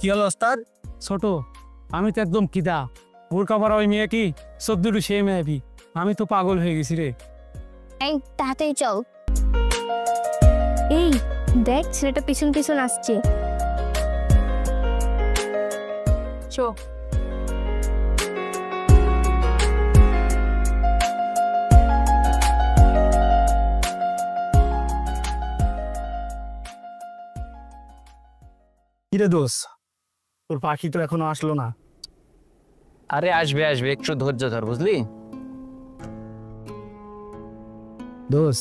কি হলো ওস্তাদ? ছোট আমি তো একদম কিদা বোরকা পরা ওই মেয়ে কি সদ্দুরু সে মেয়েবি আমি তো পাগল হয়ে গেছি রে। এই তাড়াতাড়ি চল। এই দেখ ছেলেটা পিছন পিছন আসছে। চো কিরে দোষ তোর পাখি তো এখনো আসলো না। আরে আসবে আসবে, একটু ধৈর্য ধর, বুঝলি? দোষ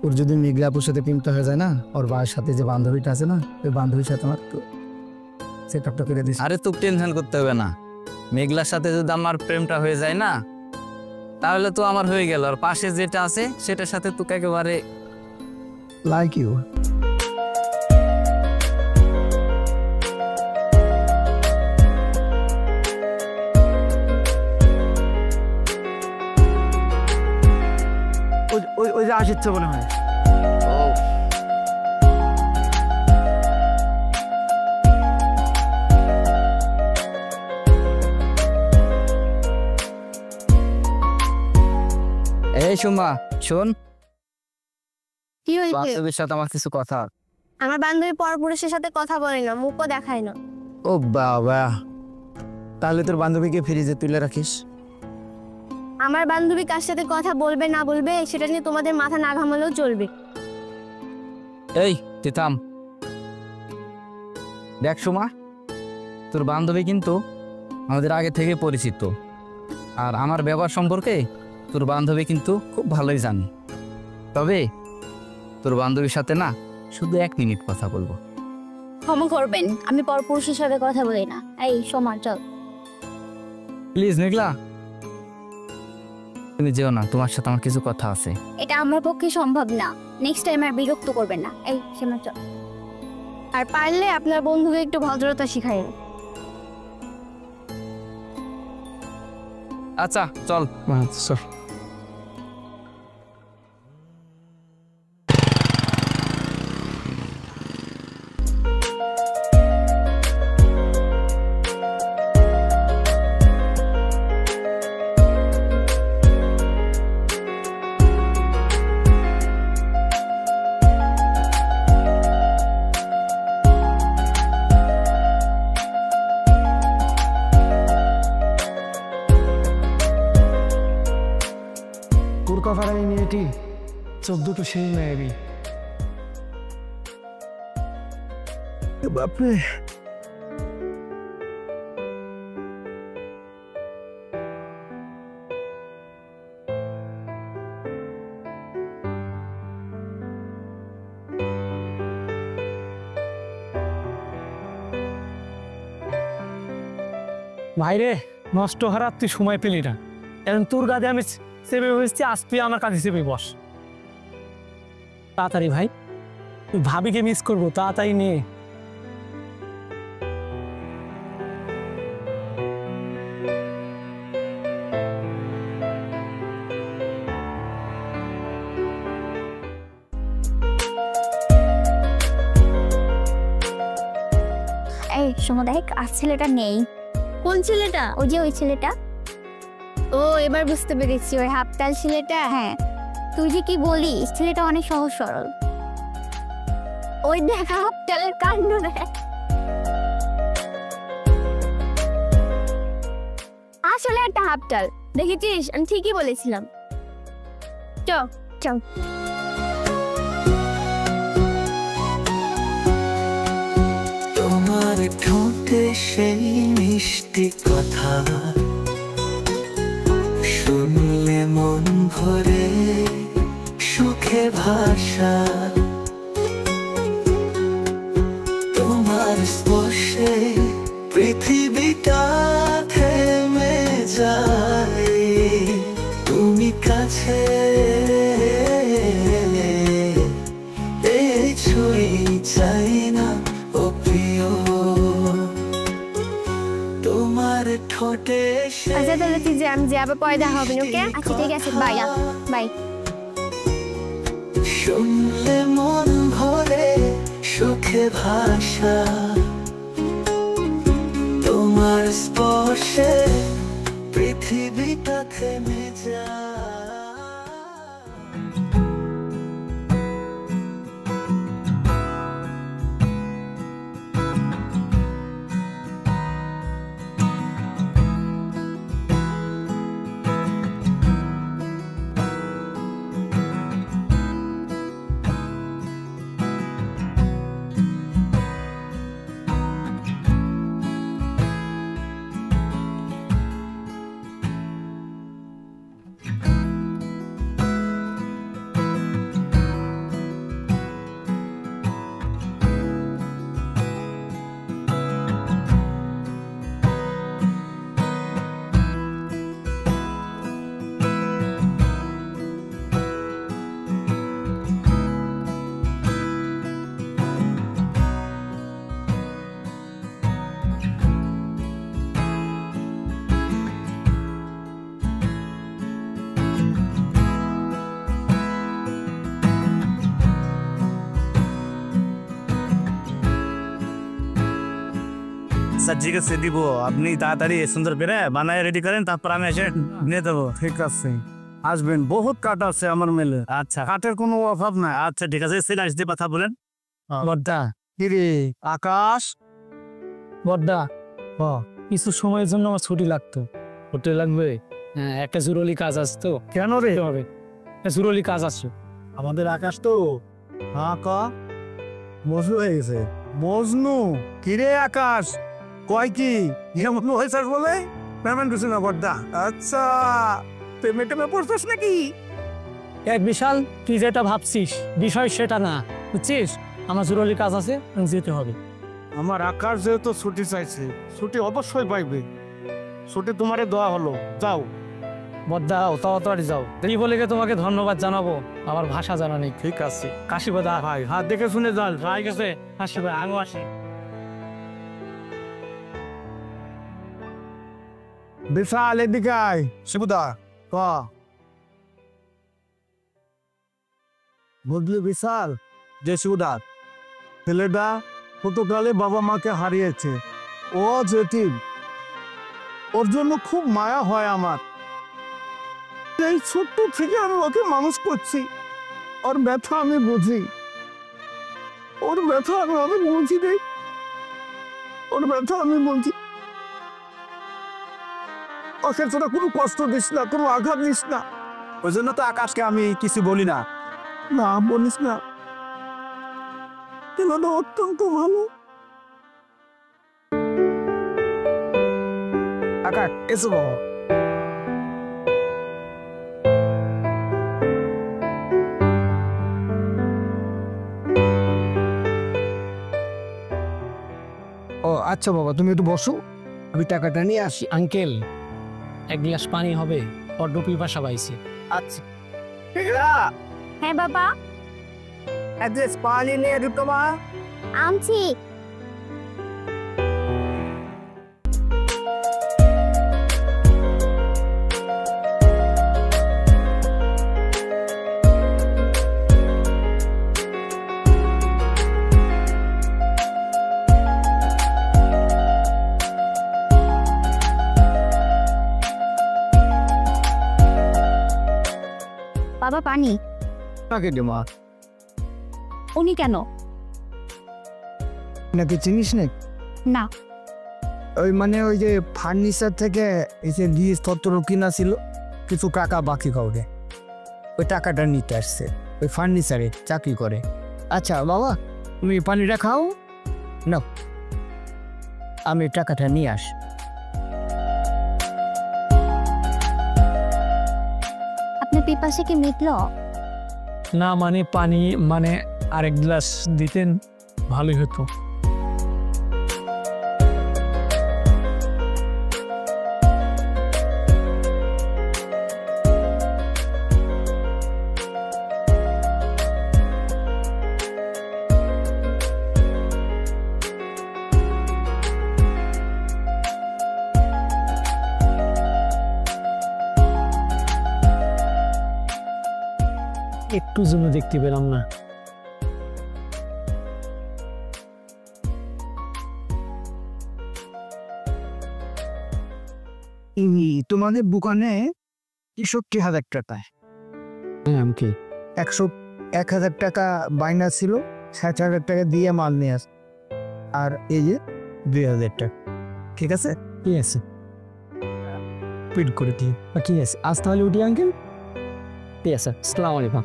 ওর যদি মেঘলাপুর সাথে প্রেমটা হয়ে যায় না, ওর বাবার সাথে যে বান্ধবীটা আছে না, ওই বান্ধবীর সাথে আমার তো সেটআপটা করে দিস। আরে তুই টেনশন করতে হবে না, মেঘলার সাথে যদি আমার প্রেমটা হয়ে যায় না, তাহলে তো আমার হয়ে গেল। আর পাশে যেটা আছে সেটার সাথে তোকে একেবারে লাইক ইউ। ওই যে আসছে মনে হয়। এই সুমা শোন, কি হয়েছে? বান্ধবীর সাথে আমার কিছু কথা। আমার বান্ধবী পরপুরুষের সাথে কথা বলে না, মুখও দেখায় না। ও বাবা, তাহলে তোর বান্ধবীকে ফ্রিজে তুলে রাখিস। আমার বান্ধবী কার সাথে কথা বলবে না বলবে সেটা নিয়ে তোমাদের মাথা না ঘামালেও চলবে। এই তুই থাম। দেখ সুমা, তোর বান্ধবী কিন্তু আমাদের আগে থেকে পরিচিত, আর আমার ব্যবহার সম্পর্কে তোর বান্ধবী কিন্তু খুব ভালোই জানে। তবে তোর বান্ধবীর সাথে না শুধু 1 মিনিট কথা বলবো। ক্ষমা করবেন, আমি পরপুরুষের সাথে কথা বলি না। এই সোমা চল। প্লিজ মেঘলা, তুমি যেও না, তোমার সাথে আমার কিছু কথা আছে। এটা আমার পক্ষে সম্ভব না, নেক্সট টাইম আর বিরক্ত করবেন না। এই সোমা চল। আর পারলে আপনার বন্ধুকে একটু ভদ্রতা শিখাইন। আচ্ছা চল। আচ্ছা কভার এই মেয়েটি 14টো সেই মেয়েবি। বাপরে, ভাইরে নষ্ট হারাত তুই সময় পেলি না, এখন তোর কাঁধে আমি চেপে বসছি, আজ তুই আমার কাছে চেপে বস। তাড়াতাড়ি ভাই, তুই ভাবিকে মিস করবো, তাড়াতাড়ি নে। এই সোমা দেখ, আর ছেলেটা নেই। কোন ছেলেটা? ওই যে ওই ছেলেটা। ও এবার বুঝতে পেরেছি, ওই হাফতাল ছেলেটা। হ্যাঁ, তুই যে কি বলিস, ছেলেটা অনেক সহজ সরল। ওই দেখা হাফতালের কাণ্ড দেখ। আসলে একটা হাফতাল, দেখেছিস? আমি ঠিকই বলেছিলাম। চল চল। তোমার ঠোঁটে সেই মিষ্টি কথা শুনলে মন ভরে সুখে ভাষা, তোমার স্পর্শে পৃথিবীটা থেমে যায়, তুমি কাছে এই ছুঁই চাই না ও প্রিয়, তোমার ঠোঁটে। আচ্ছা তাহলে তুই যে আমি যে আবার পরে দেখা হবে। ওকে আচ্ছা ঠিক আছে, বাই বাই। শুনলে মন ভরে সুখে ভাষা, তোমার স্পর্শে পৃথিবীটা থেমে যায়। স্যার ঠিক আছে দিব, আপনি তাড়াতাড়ি সুন্দর করে বানায় রেডি করেন, তারপর আমি এসে নিয়ে দেবো। ঠিক আছে, আসবেন। বহুত কাঠ আছে আমার মেলে। আচ্ছা, কাঠের কোনো অভাব নাই। আচ্ছা ঠিক আছে, সেটা আসতে কথা বলেন। বড়দা, কিরে আকাশ? বড়দা, কিছু সময়ের জন্য আমার ছুটি লাগতো। ছুটি লাগবে? হ্যাঁ, একটা জরুরি কাজ আছে তো। কেন রে? হবে, একটা জরুরি কাজ আছে আমাদের আকাশ তো মজনু হয়ে গেছে। মজনু? কিরে আকাশ, কয় কি মজনু হয়েছে বলে পেমেন্ট দিছে না বড়দা? আচ্ছা, পেমেন্টে পড়ছিস নাকি? এক বিশাল, তুই যেটা ভাবছিস বিষয় সেটা না, বুঝছিস? আমার জরুরি কাজ আছে, যেতে হবে। আমার আকাশ যেহেতু ছুটি চাইছে, ছুটি অবশ্যই পাইবে। ছুটি তোমারে দেওয়া হলো, যাও। বড়দা, তাড়াতাড়ি যাও। এই বলে তোমাকে ধন্যবাদ জানাবো, আমার ভাষা জানা নেই। ঠিক আছে কাশিবাদা ভাই, হাত দেখে শুনে যান। ঠিক আছে, কাশিবাদা আমিও আসি। বিশাল এদিকে আয়। শিবুদা ক বুঝলি বিশাল, যে শিবুদা ছেলেটা ছোটকালে বাবা মাকে হারিয়েছে, ও যেতিম, ওর জন্য খুব মায়া হয় আমার। এই ছোট্ট থেকে আমি ওকে মানুষ করছি, ওর ব্যথা আমি বুঝি, ওর ব্যথা আমি বুঝি রে, ওর ব্যথা আমি বুঝি। ওকে তোরা কোনো কষ্ট দিস না, কোনো আঘাত দিস না। ওই জন্য তো আকাশকে আমি কিছু বলি না। না বলিস না, ছেলেটা অত্যন্ত ভালো। আকাশ এসো বাবা। ও আচ্ছা বাবা, তুমি একটু বসো, আমি টাকাটা নিয়ে আসি। আঙ্কেল, এক গ্লাস পানি হবে, বড্ড পিপাসা পাইছে। আচ্ছা হ্যাঁ বাবা, অ্যাড্রেস পানি নিয়ে দিতো মা। আনছি। বাবা পানি। টাকা দে মা। উনি কেন? নাকি চিনিস না? না। ওই মানে ওই যে ফার্নিচার থেকে এই যে জিনিসপত্র কিনা ছিল, কিছু টাকা বাকি কাউকে, ওই টাকাটা নিতে আসছে। ওই ফার্নিচারে চাকরি করে। আচ্ছা বাবা, তুমি পানিটা খাও না, আমি টাকাটা নিয়ে আস। আপনার পিপাসা কি মিটলো? না মানে পানি মানে আরেক গ্লাস দিতেন ভালোই হতো। একটু জন্য দেখতে পেলাম না। তোমাদের দোকানে 61,000 টাকায় কি 1,000 টাকা বাইনা ছিল, 60,000 টাকা দিয়ে মাল নিয়ে আস, আর এই যে 2,000 টাকা। ঠিক আছে, ঠিক আছে, পেড করে দিই। ঠিক আছে, আজ তাহলে উঠি আঙ্কেল। ঠিক আছে, আসসালামু আলাইকুম।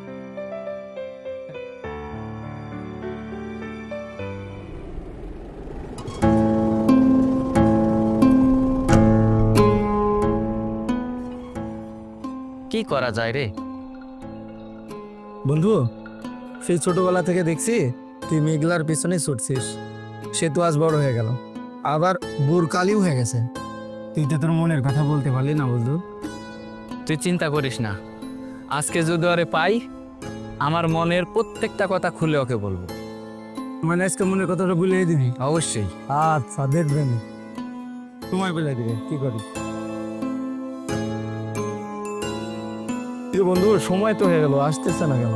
কি করা যায় রে বন্ধু? সেই ছোটবেলা থেকে দেখছি তুই মেঘলার পিছনে ছুটছিস, সে তো আজ বড় হয়ে গেল, আবার বুড়কালিও হয়ে গেছে, তুই তো তোর মনের কথা বলতে পারলি না বন্ধু। তুই চিন্তা করিস না, আজকে যদি ওরে পাই আমার মনের প্রত্যেকটা কথা খুলে ওকে বলবো। মানে আজকে মনের কথাটা ভুলিয়ে দিবি? অবশ্যই। আচ্ছা, দেখবেন তোমায় বলে দিবে কি করি। বন্ধু সময় তো হয়ে গেল, আসতেছে না কেন?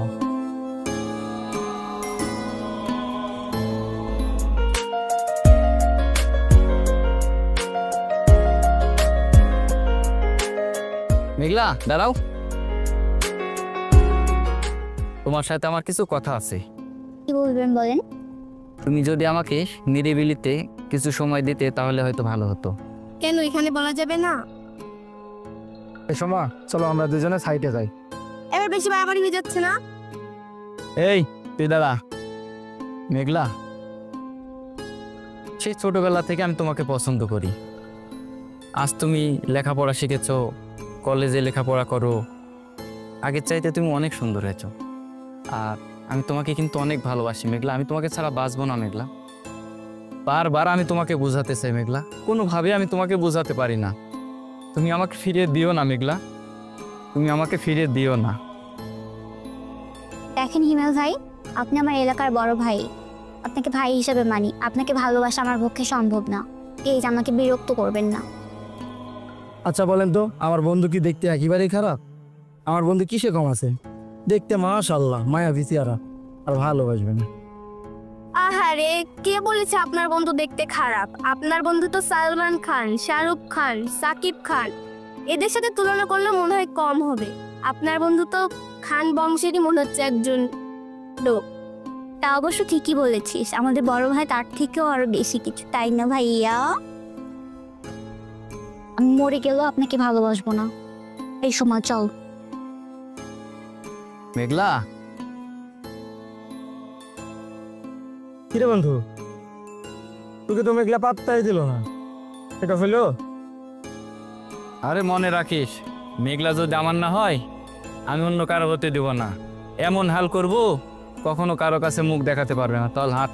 মেঘলা দাঁড়াও, তোমার সাথে আমার কিছু কথা আছে। কি বলবেন বলেন। তুমি যদি আমাকে নিরিবিলিতে কিছু সময় দিতে তাহলে হয়তো ভালো হতো। কেন, এখানে বলা যাবে না? এই সময় চলো আমরা দুজনে সাইডে যাই। এবার বেশি বাড়াবাড়ি হয়ে যাচ্ছে না? এই তুই দাঁড়া। মেঘলা, সেই ছোটবেলা থেকে আমি তোমাকে পছন্দ করি। আজ তুমি লেখাপড়া শিখেছো, কলেজে লেখাপড়া করো, আগের চাইতে তুমি অনেক সুন্দর হয়েছো। আর আমি তোমাকে কিন্তু অনেক ভালোবাসি মেঘলা, আমি তোমাকে ছাড়া বাঁচবো না মেঘলা। বারবার আমি তোমাকে বোঝাতে চাই মেঘলা, কোনোভাবে আমি তোমাকে বোঝাতে পারি না। তুমি আমাকে ফিরিয়ে দিও না মেঘলা, তুমি আমাকে ফিরিয়ে দিও না। দেখেন হিমেল ভাই, আপনি আমার এলাকার বড় ভাই, আপনাকে ভাই হিসেবে মানি, আপনাকে ভালোবাসা আমার পক্ষে সম্ভব না। প্লিজ আমাকে বিরক্ত করবেন না। আচ্ছা বলেন তো, আমার বন্ধু কি দেখতে একেবারেই খারাপ? আমার বন্ধু কিসে কম আছে? দেখতে মাশাআল্লাহ মায়াবী চেহারা, আর ভালোবাসবে না। আহারে, কে বলেছে আপনার বন্ধু দেখতে খারাপ? আপনার বন্ধু তো সালমান খান, শাহরুখ খান, সাকিব খান, এদের সাথে তুলনা করলে মনে হয় কম হবে। আপনার বন্ধু তো খান বংশেরই মনে হচ্ছে একজন লোক। তা অবশ্য ঠিকই বলেছিস, আমাদের বড় ভাই তার থেকেও আরো বেশি কিছু, তাই না ভাইয়া? আমি মরে গেলেও আপনাকে ভালোবাসবো না। এই সময় চল। মেঘলা, কিরে বন্ধু, তোকে তো মেঘলা পাত্তাই দিল না, এটা হলো? আরে মনে রাখিস, মেঘলা যদি আমার না হয় আমি অন্য কারো হতে দেব না। এমন হাল করব কখনো কারো কাছে মুখ দেখাতে পারবে না। চল হাত।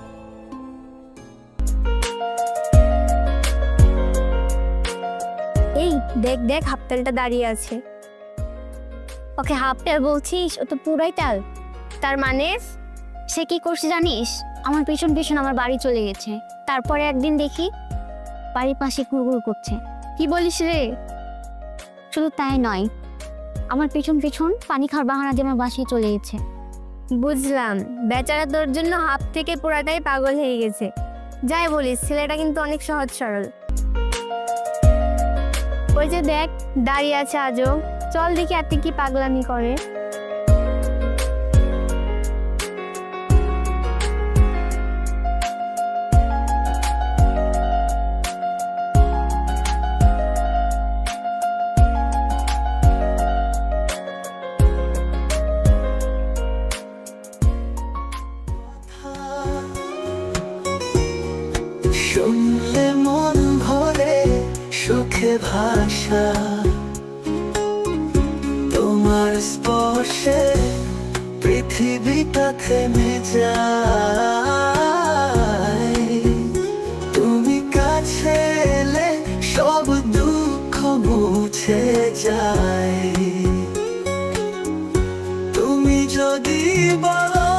এই দেখ দেখ, হাফতালটা দাঁড়িয়ে আছে। ওকে হাফতাল বলছিস? ও তো পুরাই তাল। তার মানে সে কি করছে জানিস? আমার পিছন পিছন আমার বাড়ি চলে গেছে। তারপরে একদিন দেখি বাড়ির পাশে ঘুরঘুর করছে। কি বলিস রে? শুধু তাই নয়, আমার পিছন পিছন পানি খাওয়ার বাহানা দিয়ে আমার বাসায় চলে গেছে। বুঝলাম, বেচারা তোর জন্য হাফ থেকে পুরাটাই পাগল হয়ে গেছে। যাই বলিস, ছেলেটা কিন্তু অনেক সহজ সরল। ওই যে দেখ দাঁড়িয়ে আছে আজও, চল দেখি আর কি পাগলামি করে। শুনলে মন ভরে সুখে ভাষা, তোমার স্পর্শে পৃথিবীটা থেমে যায়। তুমি কাছে এলে সব দুঃখ মুছে যায়। তুমি যদি বলো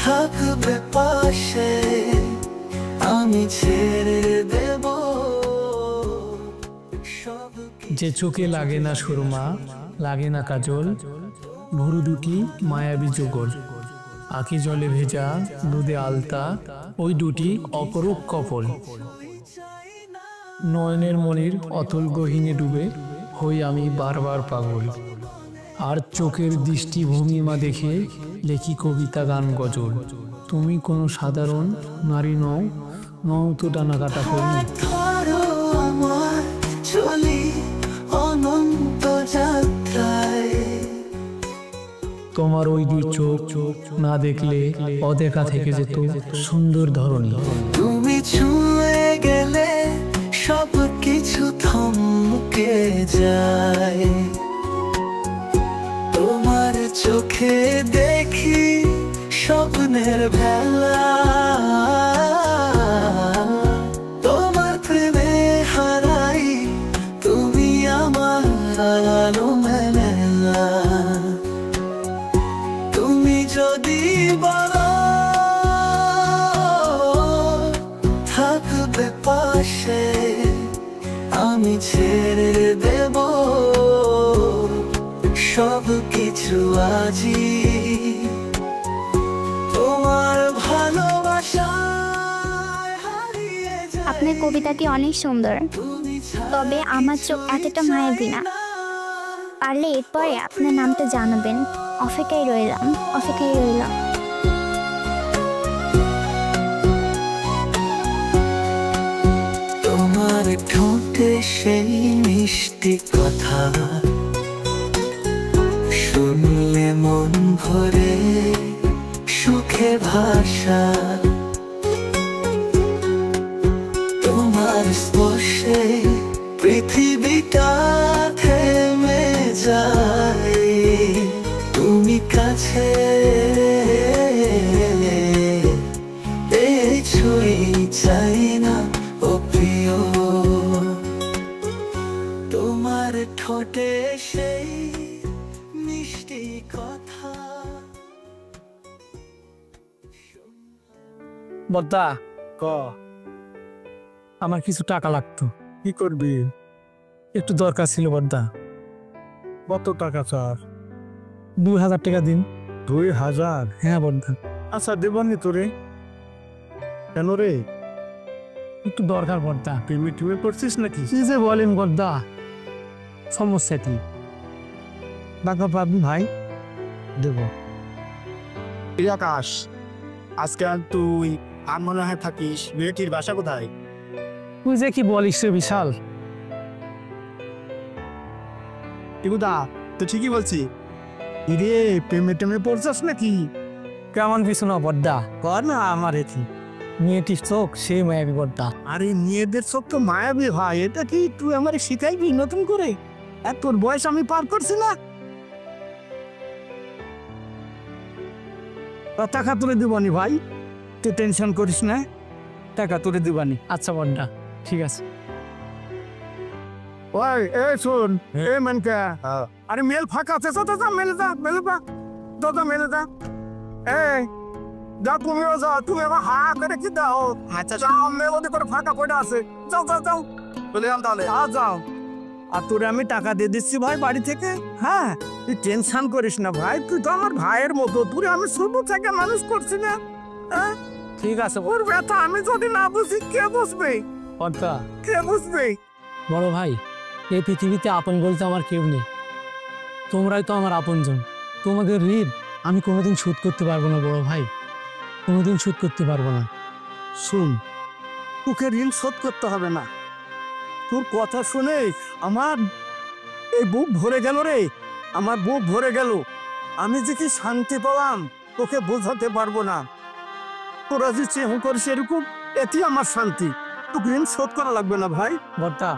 থাকবে পাশে, আমি ছেড়ে দেব সব। যে চোখে লাগে না সুরমা, লাগে না কাজল, ভুরু দুটি মায়াবী যুগল, আঁখি জলে ভেজা দুধে আলতা, ওই দুটি অপরূপ কপল। চাই না নয়নের মনির অতল গহীনে ডুবে হই আমি বারবার পাগল। আর চোখের দৃষ্টি ভূমিমা দেখে লেখি কবিতা গান গজল। তুমি কোনো সাধারণ নারী নও, নও তো ডানা কাটা করি। ধরো আমার চলি অনন্ত যাত্রায়। তোমার ওই দুই চোখ না দেখলে অদেখা থেকে যেত সুন্দর ধরনী। তুমি ছুঁয়ে গেলে সব কিছু থমকে যায়। তোমার চোখে দেখি স্বপ্নের ভেলা। তোমার প্রেমে হারাই তুমি আমার আলো মেলা। তুমি যদি বলো থাকবে পাশে, আমি ছেড়ে দেব সব কিছু আজি। তোমার ভালোবাসায় হারিয়ে যায়। আপনার কবিতাটি অনেক সুন্দর, তবে আমার চোখ এতটা মায়াবী না। পারলে এরপরে আপনার নামটা জানাবেন। অপেক্ষায় রইলাম, অপেক্ষায় রইলাম। তোমার ঠোঁটে সেই মিষ্টি কথা শুনলে মন ভরে সুখে ভাষা। তোমার স্পর্শে পৃথিবীটা থেমে যায়। তুমি কাছে এই ছুঁই চাই না ও প্রিয়। তোমার ঠোঁটে সেই মিষ্টি কথা। বদ্দা, ক আমার কিছু টাকা লাগতো, কি করবি? একটু দরকার ছিল বদ্দা। কত টাকা চার? 2000 টাকা দিন। 2000? হ্যাঁ বদ্দা, আচ্ছা দেবানি তোরে। কেন রে, একটু দরকার বদ্দা। পেমেন্ট করছিস নাকি? কি যে বলেন বদ্দা, সমস্যা কি? টাকা পাবি ভাই, দেব। আকাশ, আজকাল তুই আর মনে হয় থাকিস মেয়েটির বাসা কোথায়? তুই যে কি বলিস রে বিশাল। টিকুদা তো ঠিকই বলছি। ইরে প্রেমে টেমে পড়ছস নাকি? কেমন কিছু না বদ্দা, কর না আমার এটি। মেয়েটির চোখ সেই মায়াবী বদ্দা। আরে মেয়েদের চোখ তো মায়াবী ভাই, এটা কি তুই আমার শিখাইবি নতুন করে? আর তোর বয়স আমি পার করছি না। টাকা তুলে দিবনি ভাই, তুই টেনশন করিস না, টাকা তুলে দিবানি। আচ্ছা বদ্দা, ঠিক আছে। ওই এই শোন, এ মানকা, আরে মেল ফাঁকা আছে, যা মেলে যা, মেলে যা, যা মেলে যা। এই যা, তুমিও যাও, তুমি আমার হা করে কি দাও। আচ্ছা যাও, মেলোদি করে ফাঁকা পড়ে আছে, যাও যাও যাও, চলে যাও তাহলে। যাও, আর তোরে আমি টাকা দিয়ে দিচ্ছি ভাই বাড়ি থেকে। হ্যাঁ, তুই টেনশন করিস না ভাই, তুই তো আমার ভাইয়ের মতো, তোরে আমি ছোট থেকে মানুষ করছি না। হ্যাঁ ঠিক আছে ওর ব্যথা আমি যদি না বুঝি কে বুঝবে? বদ্দা। কে বুঝবে? বড় ভাই, এই পৃথিবীতে আপন বলতে আমার কেউ নেই, তোমরাই তো আমার আপনজন। তোমাদের ঋণ আমি কোনোদিন শোধ করতে পারবো না বড় ভাই, কোনোদিন শোধ করতে পারবো না। শুন, তোকে ঋণ শোধ করতে হবে না। তোর কথা শুনে আমার এই বুক ভরে গেল রে, আমার বুক ভরে গেল। আমি যে কি শান্তি পেলাম তোকে বোঝাতে পারবো না। তোরা যে চেহ করিস এরকম, এটি আমার শান্তি। তোকে ঋণ শোধ করা লাগবে না ভাই। বর্তা,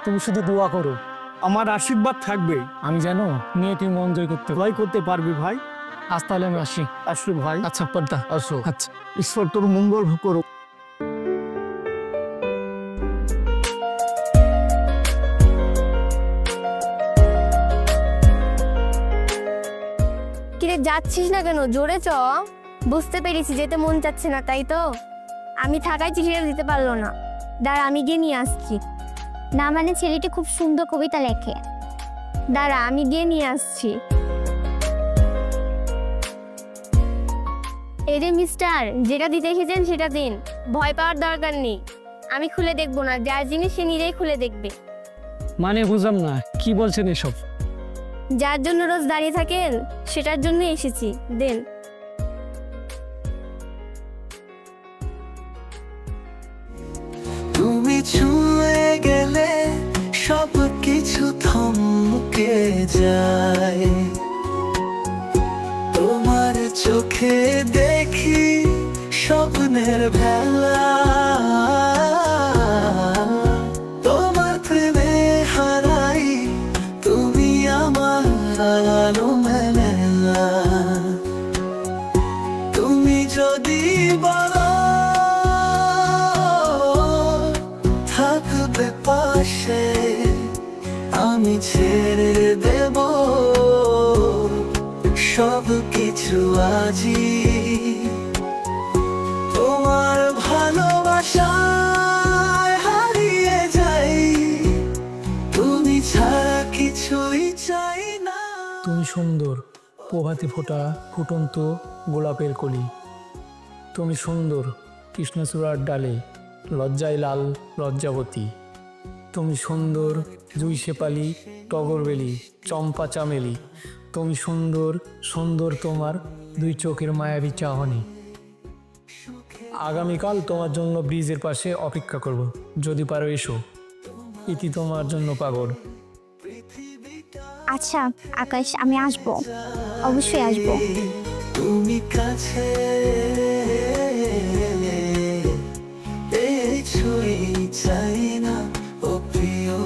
তুমি শুধু দোয়া করো, আমার আশীর্বাদ থাকবে। আমি যেন মেয়েটির মন জয় করতে পারি। ভয় করতে পারবি ভাই। আজ তাহলে আমি আসি। আসো ভাই। আচ্ছা বর্তা, আসো। আচ্ছা। ঈশ্বর তোর মঙ্গল করুক। কিরে যাচ্ছিস না কেন? জোরে চ। বুঝতে পেরেছি যেতে মন চাচ্ছে না, তাই তো? আমি থাকায় চিঠিটা দিতে পারলো না। দাঁড়া, আমি গিয়ে নিয়ে আসছি। না মানে ছেলেটি খুব সুন্দর কবিতা লেখে। দাঁড়া, আমি গিয়ে নিয়ে আসছি। এই যে মিস্টার, যেটা দিতে এসেছেন সেটা দিন, ভয় পাওয়ার দরকার নেই। আমি খুলে দেখবো না, যার জিনিস সে নিজেই খুলে দেখবে। মানে বুঝলাম না, কি বলছেন এসব? যার জন্য রোজ দাঁড়িয়ে থাকেন সেটার জন্য এসেছি, দেন। তুমি ছুঁয়ে গেলে সব কিছু থমকে যায়, তোমার চোখে দেখি স্বপ্নের ভেলা, তোমার প্রেমে হারাই তুমি আমার আলো মেলা। তুমি যদি বলো থাকবে পাশে, আমি ছেড়ে দেব সব কিছু আজই, তোমার ভালোবাসায় হারিয়ে যাই, তুমি ছাড়া কিছুই চাই না। তুমি সুন্দর প্রভাতে ফোটা ফুটন্ত গোলাপের কলি, তুমি সুন্দর কৃষ্ণচূড়ার ডালে লজ্জায় লাল লজ্জাবতী, তুমি সুন্দর জুই শেপালি টগরবেলি চম্পা চামেলি, তুমি সুন্দর সুন্দর তোমার দুই চোখের মায়াবী চাহনি। আগামীকাল তোমার জন্য ব্রিজের পাশে অপেক্ষা করব, যদি পারো এসো, ইতি তোমার জন্য পাগল। আচ্ছা আকাশ, আমি আসবো, অবশ্যই আসবো। তুমি কাছে ছুঁই চাই না ও প্রিয়,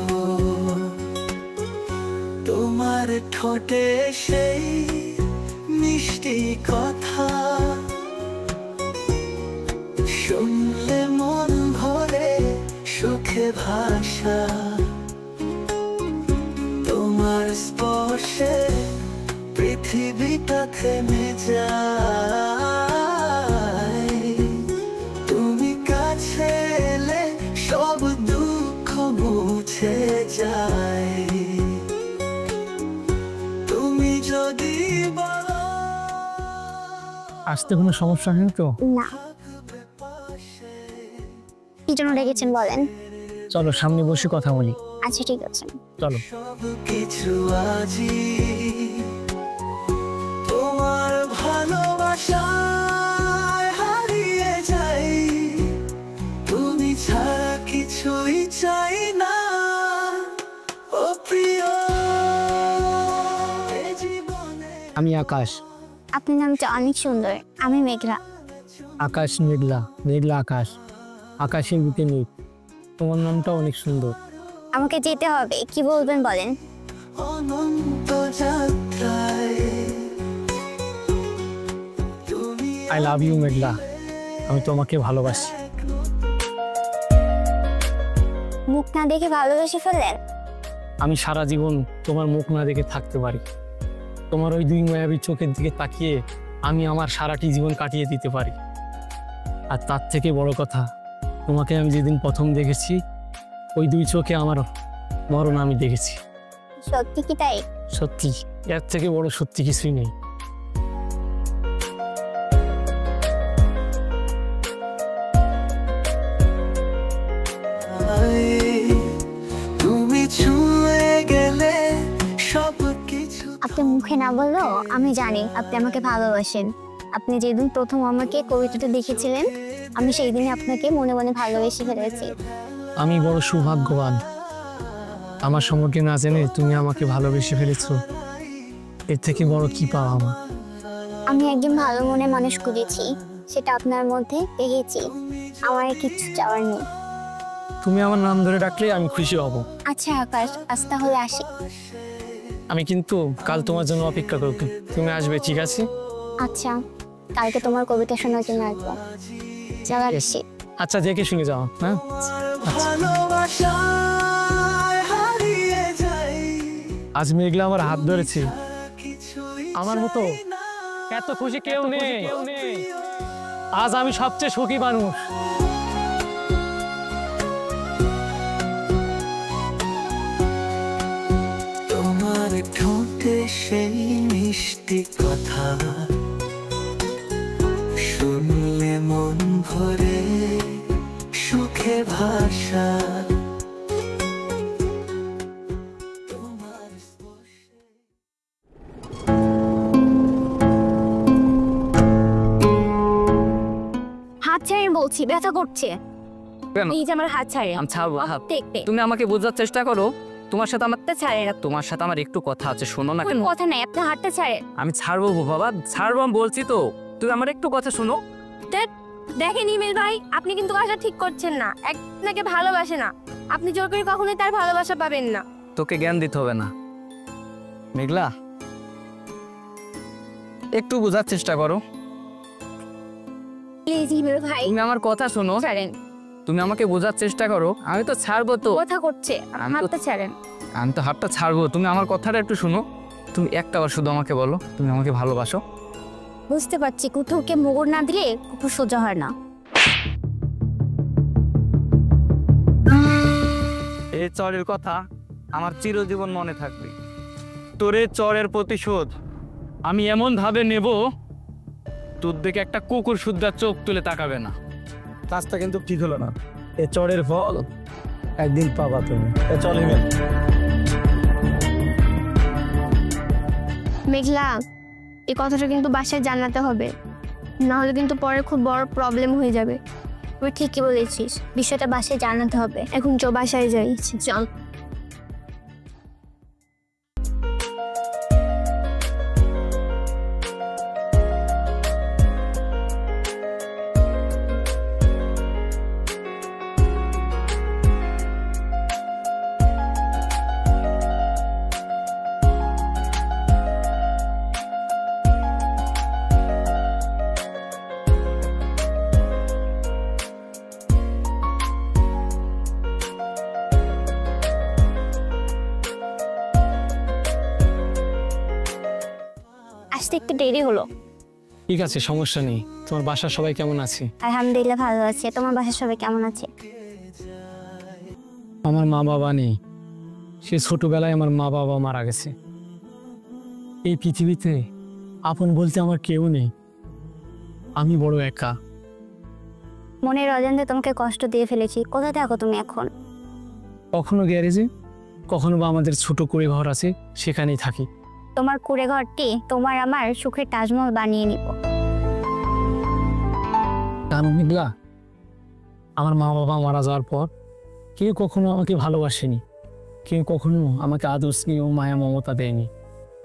তোমার ঠোঁটে সেই মিষ্টি কথা শুনলে মন ভরে সুখে ভাষা, তোমার স্পর্শে পৃথিবীটা থেমে যায়, তুমি কাছে এলে সব দুঃখ মুছে যায়, তুমি যদি বলো। আসতে কোনো সমস্যা নেই তো? না। কি জন্য ডেকেছেন বলেন? চলো সামনে বসে কথা বলি। আচ্ছা ঠিক আছে, চলো। সব কিছু আজই, তোমার ভালোবাসায় হারিয়ে যাই, তুমি ছাড়া কিছুই চাই না ও প্রিয় এ জীবনে। আমি আকাশ। আপনার নামটা অনেক সুন্দর। আমি মেঘলা। আকাশ মেঘলা, মেঘলা আকাশ, আকাশের বুকে মেঘ, তোমার নামটা অনেক সুন্দর। আমাকে যেতে হবে, কি বলবেন বলেন? অনন্ত যাত্রায় আই লাভ ইউ মেঘলা, আমি তোমাকে ভালোবাসি। মুখ না দেখে ভালোবেসে ফেললেন? আমি সারা জীবন তোমার মুখ না দেখে থাকতে পারি। তোমার ওই দুই মায়াবী চোখের দিকে তাকিয়ে আমি আমার সারাটি জীবন কাটিয়ে দিতে পারি। আর তার থেকে বড় কথা, তোমাকে আমি যেদিন প্রথম দেখেছি ওই দুই চোখে আমার মরণ আমি দেখেছি। সত্যি কি তাই? সত্যি, এর থেকে বড় সত্যি কিছুই নেই। তুমি ছুঁয়ে গেলে সব কিছু। আপনি মুখে না বললেও আমি জানি আপনি আমাকে ভালোবাসেন। আপনি যেদিন প্রথম আমাকে কবিতাটা দেখেছিলেন, আমি সেই দিনই আপনাকে মনে মনে ভালোবেসে ফেলেছি। আমি বড় সৌভাগ্যবান, আমার সম্পর্কে না জেনে তুমি আমাকে ভালোবেসে ফেলেছো। এর থেকে বড় কি পাওয়া আমার? আমি একজন ভালো মনে মানুষ খুঁজেছি, সেটা আপনার মধ্যে দেখেছি। আমার আর কিচ্ছু চাওয়ার নেই। তুমি আমার নাম ধরে ডাকলে আমি খুশি হব। আচ্ছা আকাশ, আজ তাহলে আসি। আমি কিন্তু কাল তোমার জন্য অপেক্ষা করব, তুমি আসবে, ঠিক আছে? আচ্ছা, কালকে তোমার কবিতা শোনার জন্য আসবো। চল আসি। আচ্ছা, দেখে শুনে যাও। হ্যাঁ, আজ মেঘলা আমার হাত ধরেছে, আমার মতো এত খুশি কেউ নেই। আজ আমি সবচেয়ে সুখী মানুষ। তোমার ঠোঁটে সেই মিষ্টি কথা শুনলে মন ভরে সুখে ভাষা। বলছি, ব্যথা করছে। কেন? এই যে আমার হাত ছাড়ে। আমি ছাড়বো হাত। দেখতে তুমি আমাকে বোঝার চেষ্টা করো, তোমার সাথে আমার ছাড়ে না। তোমার সাথে আমার একটু কথা আছে, শোনো না কেন? কথা নাই, আপনার হাতটা ছাড়ে। আমি ছাড়বো বাবা, ছাড়বো, আমি বলছি তো, তুমি আমার একটু কথা শোনো। দেখেন ইমেল ভাই, আপনি কিন্তু কাজটা ঠিক করছেন না। আপনাকে ভালোবাসে না, আপনি জোর করে কখনোই তার ভালোবাসা পাবেন না। তোকে জ্ঞান দিতে হবে না মেঘলা, একটু বোঝার চেষ্টা করো। প্লিজ ইমেল ভাই, তুমি আমার কথা শোনো, ছাড়েন। তুমি আমাকে বোঝার চেষ্টা করো। আমি তো ছাড়বো তো, কথা করছে, আমি তো- হাতটা ছাড়েন। আমি তো হাতটা ছাড়বো, তুমি আমার কথাটা একটু শোনো। তুমি একটা বার শুধু আমাকে বলো তুমি আমাকে ভালোবাসো। বুঝতে পারছি, কুকুরকে মোগর না দিলে কুকুর সোজা হয় না। এই চরের কথা আমার চিরজীবন মনে থাকবে। তোর এই চরের প্রতিশোধ আমি এমন ভাবে নেব, তোর দিকে একটা কুকুর শুদ্ধা চোখ তুলে তাকাবে না। কাজটা কিন্তু ঠিক হলো না। এ চরের ফল একদিন পাবা তুমি। চল মেঘলা, এই কথাটা কিন্তু বাসায় জানাতে হবে, না হলে কিন্তু পরে খুব বড় প্রবলেম হয়ে যাবে। তুই ঠিকই বলেছিস, বিষয়টা বাসায় জানাতে হবে। এখন চো বাসায় যাই, চল। আসতে একটু দেরি হলো। ঠিক আছে, সমস্যা নেই। তোমার বাসার সবাই কেমন আছে? আলহামদুলিল্লাহ ভালো আছে। তোমার বাসার সবাই কেমন আছে? আমার মা বাবা নেই, সে ছোটবেলায় আমার মা বাবা মারা গেছে। এই পৃথিবীতে আপন বলতে আমার কেউ নেই, আমি বড় একা। মনের অজান্তে তোমাকে কষ্ট দিয়ে ফেলেছি। কোথায় থাকো তুমি এখন? কখনো গ্যারেজে, কখনো বা আমাদের ছোট করে ঘর আছে, সেখানেই থাকি। তোমার কুড়ে ঘরটি তোমার আমার সুখের তাজমহল বানিয়ে নিব। কারণ মেঘলা, আমার মা বাবা মারা যাওয়ার পর কেউ কখনো আমাকে ভালোবাসেনি, কেউ কখনো আমাকে আদর স্নেহ মায়া মমতা দেয়নি।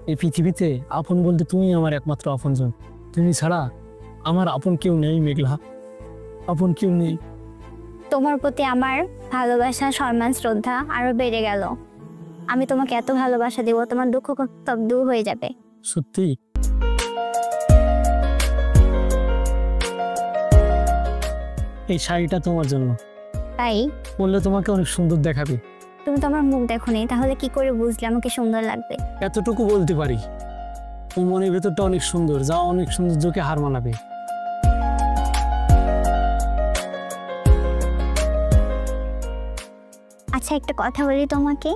এই পৃথিবীতে আপন বলতে তুমি আমার একমাত্র আপনজন। তুমি ছাড়া আমার আপন কেউ নেই মেঘলা, আপন কেউ নেই। তোমার প্রতি আমার ভালোবাসা, সম্মান, শ্রদ্ধা আরো বেড়ে গেল। আমি তোমাকে এত ভালোবাসা দেব, তোমার দুঃখ সব দূর হয়ে যাবে। সত্যি? এই শাড়িটা তোমার জন্য, তাই বললে তোমাকে অনেক সুন্দর দেখাবে। তুমি তো আমার মুখ দেখোনি, তাহলে কি করে বুঝলে আমাকে সুন্দর লাগবে? এতটুকু বলতে পারি, ওই মনের ভেতরটা অনেক সুন্দর, যা অনেক সৌন্দর্যকে হার মানাবে। আচ্ছা, একটা কথা বলি তোমাকে।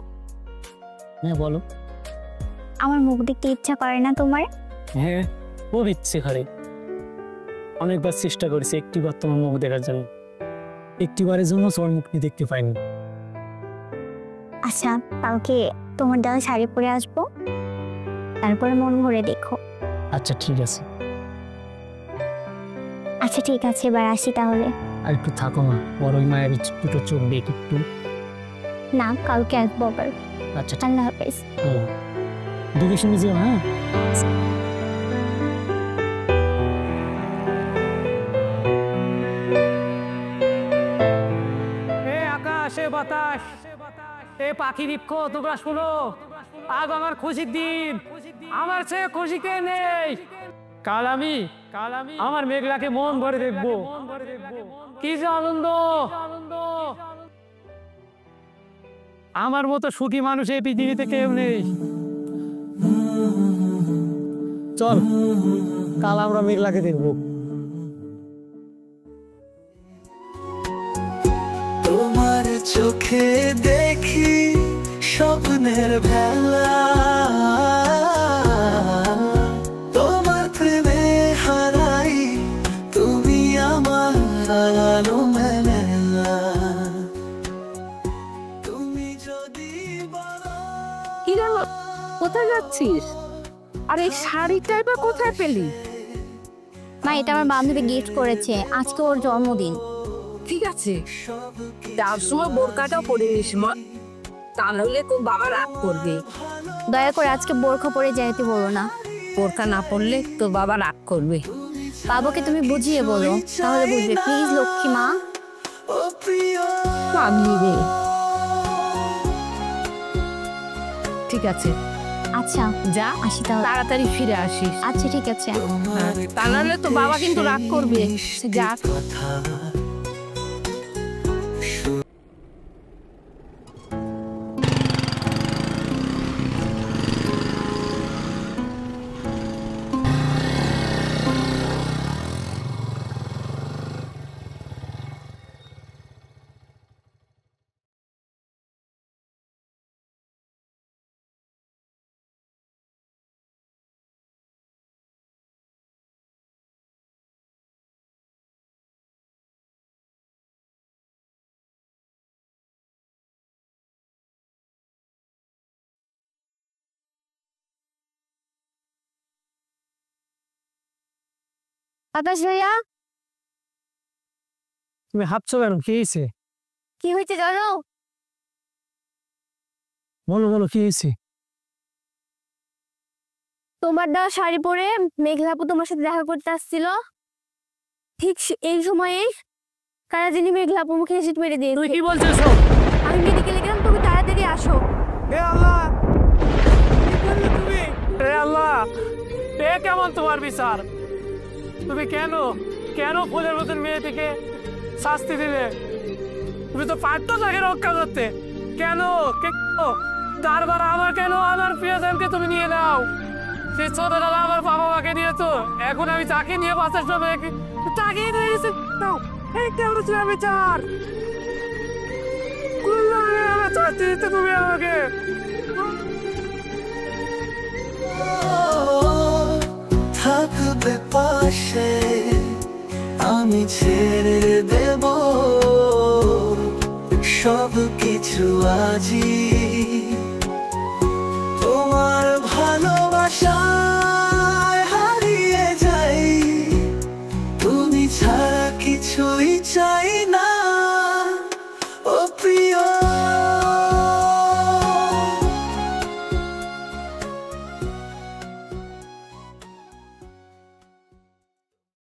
হ্যাঁ বলো। আমার মুখ দেখতে ইচ্ছা করে না তোমার? হ্যাঁ, ও ইচ্ছে করে। অনেকবার চেষ্টা করেছি একটিবার তোমার মুখ দেখার জন্য, একটিবারের জন্য তোমার মুখ নিয়ে দেখতে পাইনি। আচ্ছা, কালকে তোমার দেওয়া শাড়ি পরে আসবো, তারপরে মন ভরে দেখো। আচ্ছা ঠিক আছে। আচ্ছা ঠিক আছে, এবার আসি তাহলে। আর একটু থাকো না, বড় ওই মায়ের দুটো চোখ দিয়ে একটু। না, কালকে আসবো আবার। আচ্ছা আল্লাহ হাফেজ। দেখে শুনে যেও। হ্যাঁ আকাশে বাতাস, এ পাখি বৃক্ষ, তোমরা শুনো, আজ আমার খুশির দিন। আমার চেয়ে খুশি কে নেই। কাল আমি আমার মেঘলাকে মন ভরে দেখবো। কি যে আনন্দ! আমার মতো সুখী মানুষ এই পৃথিবীতে কেউ নেই। চল, কাল আমরা মেঘলাকে দেখবো। তোমার চোখে দেখি স্বপ্নের ভেলা, তোমার প্রেমে হারাই তুমি আমার আলো মেলা। তুমি যদি কি গেল, কোথায় যাচ্ছিস? আর এই শাড়িটা এবার কোথায় পেলি? মা, এটা আমার বান্ধবী গিফট করেছে, আজকে ওর জন্মদিন। ঠিক আছে, যার সময় বোরকাটাও পরে নিস মা, তা নাহলে তোর বাবা রাগ করবে। দয়া করে আজকে বোরখা পরে যাইতে বলো না। বোরকা না পরলে তোর বাবা রাগ করবে। বাবাকে তুমি বুঝিয়ে বলো, তাহলে বুঝবে। প্লিজ লক্ষ্মী মা। পাগলি রে। ঠিক আছে, আচ্ছা যা, আসি তাহলে। তাড়াতাড়ি ফিরে আসিস। আচ্ছা ঠিক আছে। তা নাহলে তো বাবা কিন্তু রাগ করবে। যা। আকাশ ভাইয়া, তুমি হাঁটছো কেন? কি হয়েছে? কি হয়েছে জানো? বলো বলো, কি হয়েছে? তোমার দেওয়া শাড়ি পরে মেঘলাপু তোমার সাথে দেখা করতে আসছিল। ঠিক এই সময়ে কারা জানি মেঘলাপু মুখে এসে মেরে দিয়ে। তুই কি বলছিস? আমি মেডিকেলে গেলাম, তুমি তাড়াতাড়ি আসো। হে আল্লাহ, কি করলে তুমি? হে আল্লাহ, এ কেমন তোমার বিচার? তুমি কেন কেন ফুলের মতন মেয়েটিকে শাস্তি দিলে? তুমি তো পারতো তাকে রক্ষা করতে। কেন বারবার আমার কেন আমার প্রিয়জনকে তুমি নিয়ে নাও? সে ছোটবেলা আমার বাবা মাকে নিয়েছো, এখন আমি তাকে নিয়ে বাঁচার সময় তাকে নিয়ে এসে নাও। এই কেমন ছিল বিচার? শাস্তি দিতে তুমি আমাকে। থাকবে পাশে, আমি ছেড়ে দেব সব কিছু আজই। তোমার ভালোবাসা